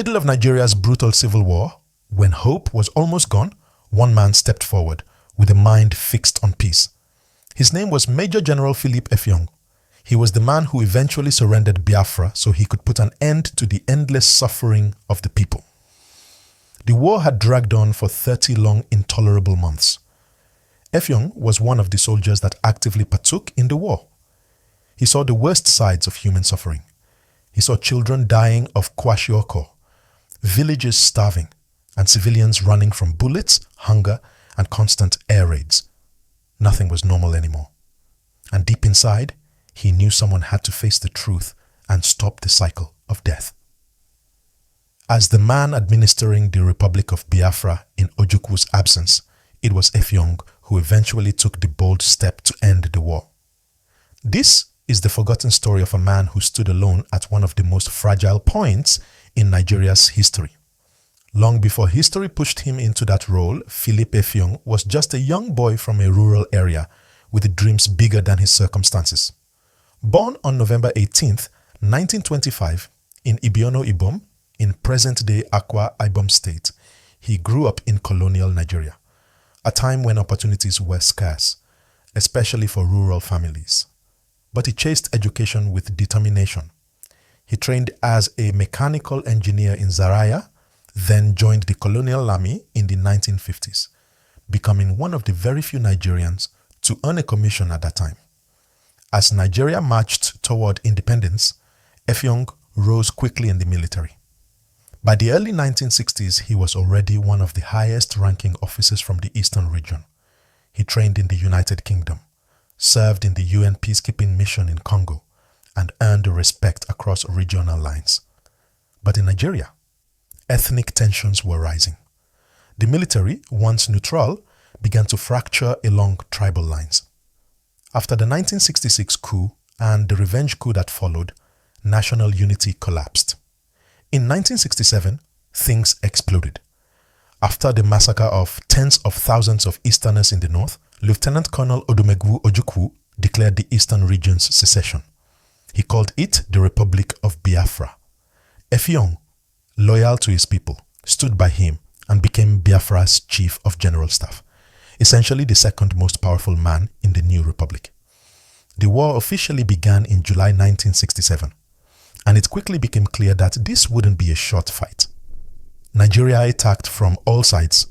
middle of Nigeria's brutal civil war, when hope was almost gone, one man stepped forward with a mind fixed on peace. His name was Major General Philip Effiong. He was the man who eventually surrendered Biafra so he could put an end to the endless suffering of the people. The war had dragged on for 30 long, intolerable months. Effiong was one of the soldiers that actively partook in the war. He saw the worst sides of human suffering. He saw children dying of kwashiorkor, villages starving, and civilians running from bullets, hunger, and constant air raids. Nothing was normal anymore. And deep inside, he knew someone had to face the truth and stop the cycle of death. As the man administering the Republic of Biafra in Ojukwu's absence, it was Effiong who eventually took the bold step to end the war. This is the forgotten story of a man who stood alone at one of the most fragile points in Nigeria's history. Long before history pushed him into that role, Philip Effiong was just a young boy from a rural area with dreams bigger than his circumstances. Born on November 18th, 1925, in Ibiono Ibom, in present-day Akwa Ibom State, he grew up in colonial Nigeria, a time when opportunities were scarce, especially for rural families. But he chased education with determination. He trained as a mechanical engineer in Zaria, then joined the colonial army in the 1950s, becoming one of the very few Nigerians to earn a commission at that time. As Nigeria marched toward independence, Effiong rose quickly in the military. By the early 1960s, he was already one of the highest-ranking officers from the Eastern region. He trained in the United Kingdom, served in the UN peacekeeping mission in Congo, and earned respect across regional lines. But in Nigeria, ethnic tensions were rising. The military, once neutral, began to fracture along tribal lines. After the 1966 coup and the revenge coup that followed, national unity collapsed. In 1967, things exploded. After the massacre of tens of thousands of Easterners in the north, Lieutenant Colonel Odumegwu Ojukwu declared the Eastern region's secession. He called it the Republic of Biafra. Effiong, loyal to his people, stood by him and became Biafra's Chief of General Staff, essentially the second most powerful man in the new republic. The war officially began in July 1967, and it quickly became clear that this wouldn't be a short fight. Nigeria attacked from all sides,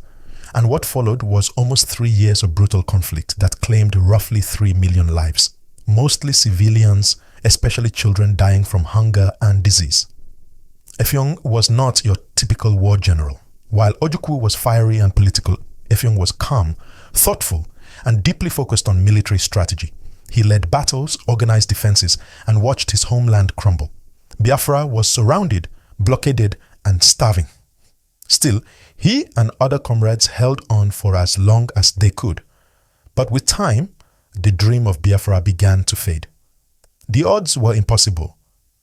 and what followed was almost 3 years of brutal conflict that claimed roughly 3 million lives, mostly civilians, especially children dying from hunger and disease. Effiong was not your typical war general. While Ojukwu was fiery and political, Effiong was calm, thoughtful, and deeply focused on military strategy. He led battles, organized defenses, and watched his homeland crumble. Biafra was surrounded, blockaded, and starving. Still, he and other comrades held on for as long as they could. But with time, the dream of Biafra began to fade. The odds were impossible.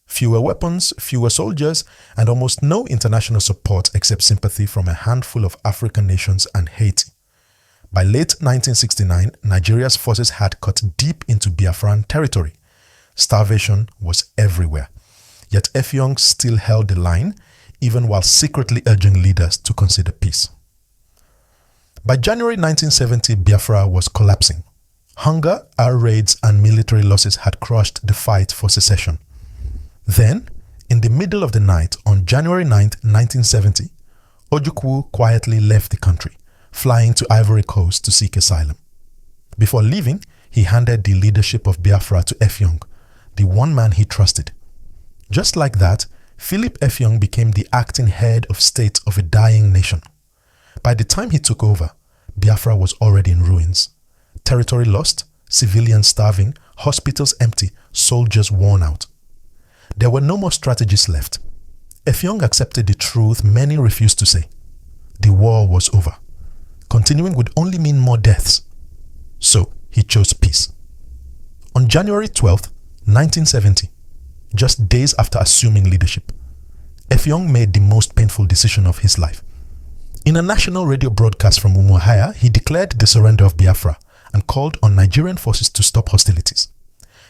Fewer weapons, fewer soldiers, and almost no international support except sympathy from a handful of African nations and Haiti. By late 1969, Nigeria's forces had cut deep into Biafran territory. Starvation was everywhere. Yet Effiong still held the line, even while secretly urging leaders to consider peace. By January 1970, Biafra was collapsing. Hunger, air raids, and military losses had crushed the fight for secession. Then, in the middle of the night on January 9, 1970, Ojukwu quietly left the country, flying to Ivory Coast to seek asylum. Before leaving, he handed the leadership of Biafra to Effiong, the one man he trusted. Just like that, Philip Effiong became the acting head of state of a dying nation. By the time he took over, Biafra was already in ruins. Territory lost, civilians starving, hospitals empty, soldiers worn out. There were no more strategies left. Effiong accepted the truth many refused to say. The war was over. Continuing would only mean more deaths. So he chose peace. On January 12, 1970, just days after assuming leadership, Effiong made the most painful decision of his life. In a national radio broadcast from Umuahia, he declared the surrender of Biafra and called on Nigerian forces to stop hostilities.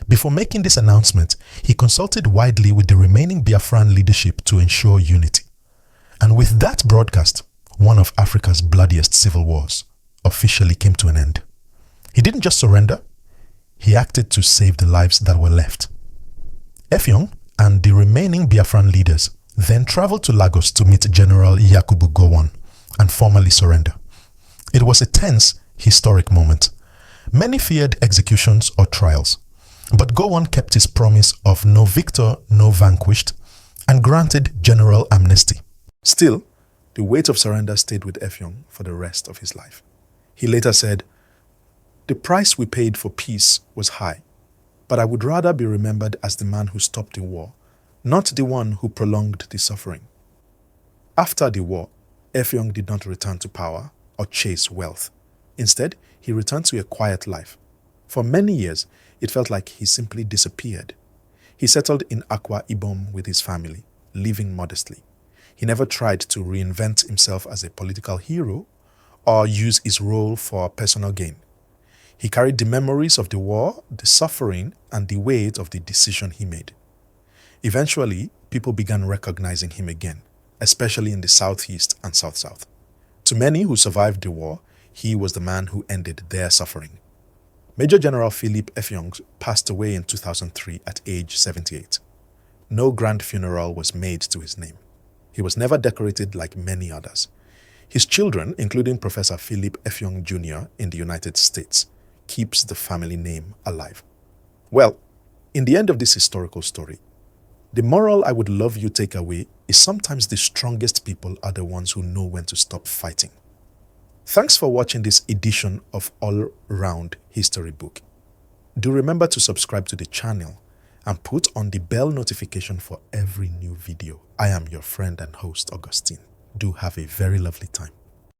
Before making this announcement, he consulted widely with the remaining Biafran leadership to ensure unity. And with that broadcast, one of Africa's bloodiest civil wars officially came to an end. He didn't just surrender, he acted to save the lives that were left. Effiong and the remaining Biafran leaders then traveled to Lagos to meet General Yakubu Gowon and formally surrender. It was a tense, historic moment. Many feared executions or trials, but Gowon kept his promise of no victor, no vanquished, and granted general amnesty. Still, the weight of surrender stayed with Effiong for the rest of his life. He later said, "The price we paid for peace was high, but I would rather be remembered as the man who stopped the war, not the one who prolonged the suffering." After the war, Effiong did not return to power or chase wealth. Instead, he returned to a quiet life. For many years, it felt like he simply disappeared. He settled in Akwa Ibom with his family, living modestly. He never tried to reinvent himself as a political hero or use his role for personal gain. He carried the memories of the war, the suffering, and the weight of the decision he made. Eventually, people began recognizing him again, especially in the southeast and south-south. To many who survived the war, he was the man who ended their suffering. Major General Philip Effiong passed away in 2003 at age 78. No grand funeral was made to his name. He was never decorated like many others. His children, including Professor Philip Effiong Jr. in the United States, keeps the family name alive. Well, in the end of this historical story, the moral I would love you take away is sometimes the strongest people are the ones who know when to stop fighting. Thanks for watching this edition of All Round History Book. Do remember to subscribe to the channel and put on the bell notification for every new video. I am your friend and host, Augustine. Do have a very lovely time.